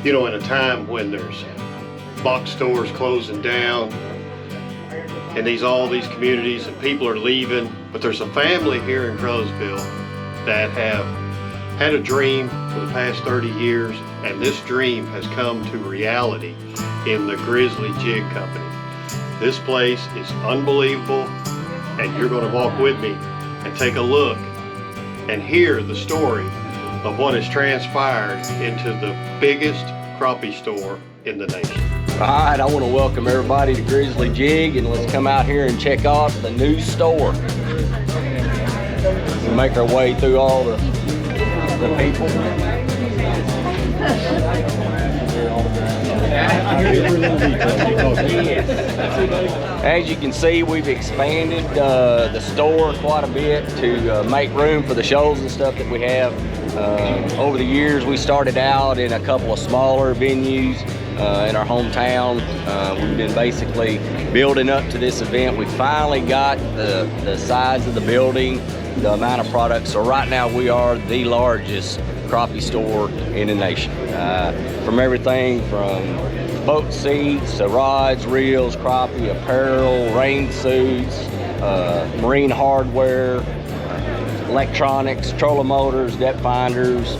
You know, in a time when there's box stores closing down and all these communities and people are leaving, but there's a family here in Crowsville that have had a dream for the past 30 years, and this dream has come to reality in the Grizzly Jig Company. This place is unbelievable, and you're going to walk with me and take a look and hear the story of what has transpired into the biggest crappie store in the nation. All right, I want to welcome everybody to Grizzly Jig, and let's come out here and check out the new store. We'll make our way through all the people. As you can see, we've expanded the store quite a bit to make room for the shows and stuff that we have. Over the years, we started out in a couple of smaller venues in our hometown. We've been basically building up to this event. We finally got the size of the building, the amount of products. So right now we are the largest crappie store in the nation. From everything from boat seats to rods, reels, crappie, apparel, rain suits, marine hardware, electronics, trolling motors, depth finders,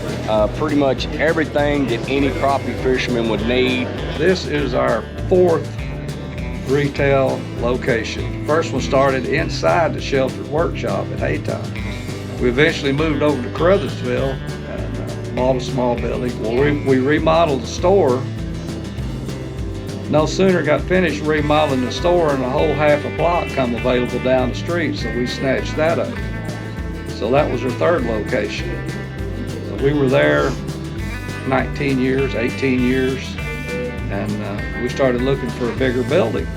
pretty much everything that any crappie fisherman would need. This is our 4th retail location. First one started inside the sheltered workshop at Haytime. We eventually moved over to Caruthersville and bought a small building. Well, we remodeled the store. No sooner got finished remodeling the store and a whole half a block come available down the street, so we snatched that up. So that was our 3rd location. So we were there 19 years, 18 years, and we started looking for a bigger building.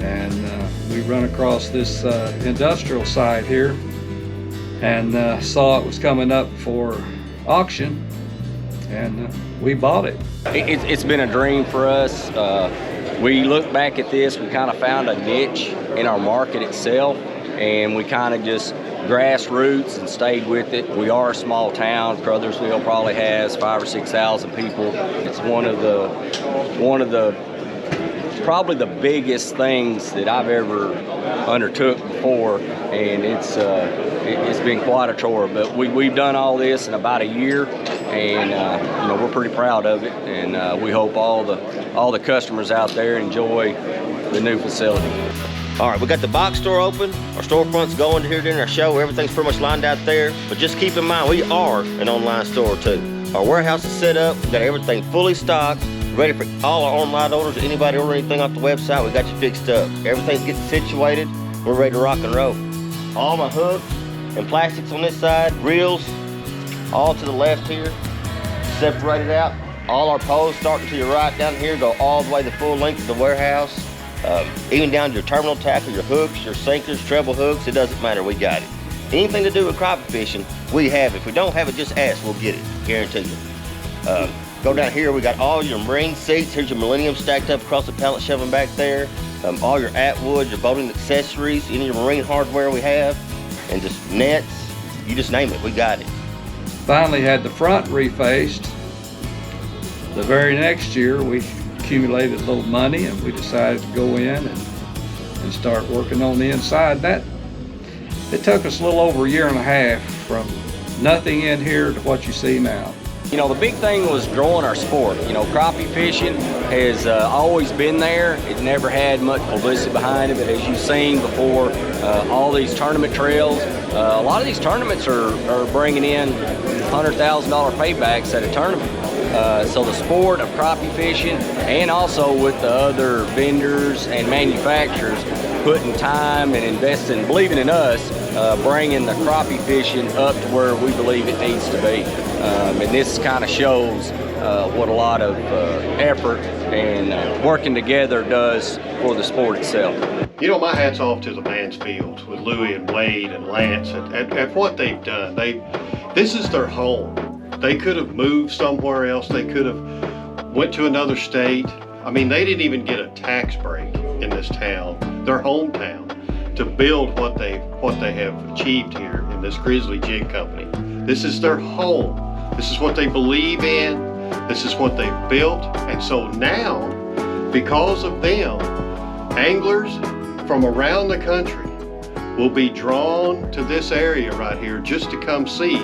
And we run across this industrial site here and saw it was coming up for auction, and we bought it. It's been a dream for us. We look back at this, we kind of found a niche in our market itself, and we kind of just grassroots and stayed with it. We are a small town. Crothersville probably has 5,000 or 6,000 people. It's one of the probably the biggest things that I've ever undertook before, and it's been quite a chore. But we've done all this in about a year, and you know, we're pretty proud of it, and we hope all the customers out there enjoy the new facility. All right, we got the box store open. Our storefront's going here during our show. Everything's pretty much lined out there. But just keep in mind, we are an online store too. Our warehouse is set up. We got everything fully stocked, ready for all our online orders. Anybody order anything off the website, we got you fixed up. Everything's getting situated. We're ready to rock and roll. All my hooks and plastics on this side, reels, all to the left here, separated out. All our poles starting to your right down here, go all the way the full length of the warehouse. Even down to your terminal tackle, your hooks, your sinkers, treble hooks, it doesn't matter, we got it. Anything to do with crappie fishing, we have it. If we don't have it, just ask, we'll get it, guarantee you. Go down here, we got all your marine seats. Here's your Millennium stacked up across the pallet shelving back there. All your Atwood, your boating accessories, any of your marine hardware we have, and just nets, you just name it, we got it. Finally had the front refaced. The very next year, we accumulated a little money, and we decided to go in and start working on the inside. It took us a little over a year and a half from nothing in here to what you see now. You know, the big thing was growing our sport. You know, crappie fishing has always been there. It never had much publicity behind it, but as you've seen before, all these tournament trails, a lot of these tournaments are bringing in $100,000 paybacks at a tournament. So the sport of crappie fishing, and also with the other vendors and manufacturers putting time and investing, believing in us, bringing the crappie fishing up to where we believe it needs to be. And this kind of shows what a lot of effort and working together does for the sport itself. You know, my hat's off to the Mansfields with Louie and Wade and Lance at what they've done. This is their home. They could have moved somewhere else. They could have went to another state. I mean, they didn't even get a tax break in this town, their hometown, to build what they have achieved here in this Grizzly Jig Company. This is their home. This is what they believe in. This is what they've built. And so now, because of them, anglers from around the country will be drawn to this area right here just to come see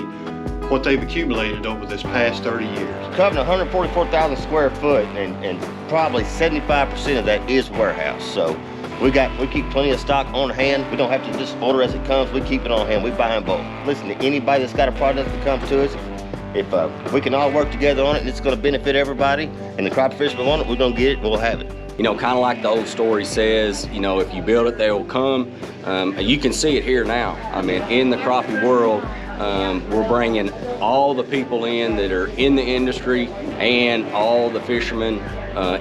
what they've accumulated over this past 30 years. Covering 144,000 square foot, and probably 75% of that is warehouse. So we keep plenty of stock on hand. We don't have to just order as it comes. We keep it on hand. We buy in bulk. Listen, to anybody that's got a product that comes to us, if we can all work together on it and it's going to benefit everybody, and the crappie fishermen want it, we're going to get it and we'll have it. You know, kind of like the old story says, you know, if you build it, they will come. You can see it here now. I mean, in the crappie world, we're bringing all the people in that are in the industry and all the fishermen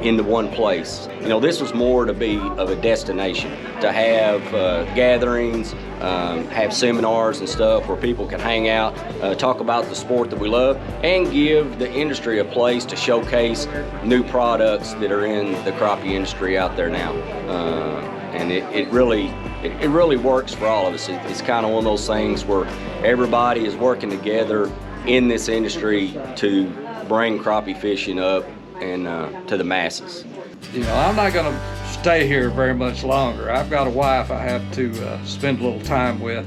into one place. You know, this was more to be of a destination, to have gatherings, have seminars and stuff where people can hang out, talk about the sport that we love, and give the industry a place to showcase new products that are in the crappie industry out there now. And it really works for all of us. It's kind of one of those things where everybody is working together in this industry to bring crappie fishing up and to the masses. You know, I'm not going to stay here very much longer. I've got a wife I have to spend a little time with.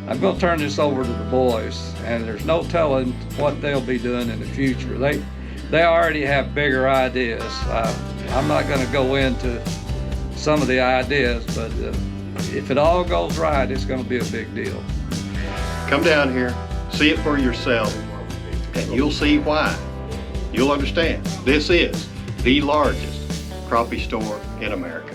I'm going to turn this over to the boys, and there's no telling what they'll be doing in the future. They already have bigger ideas. I'm not going to go into some of the ideas, but if it all goes right, it's going to be a big deal. Come down here, see it for yourself, and you'll see why. You'll understand. This is the largest crappie store in America.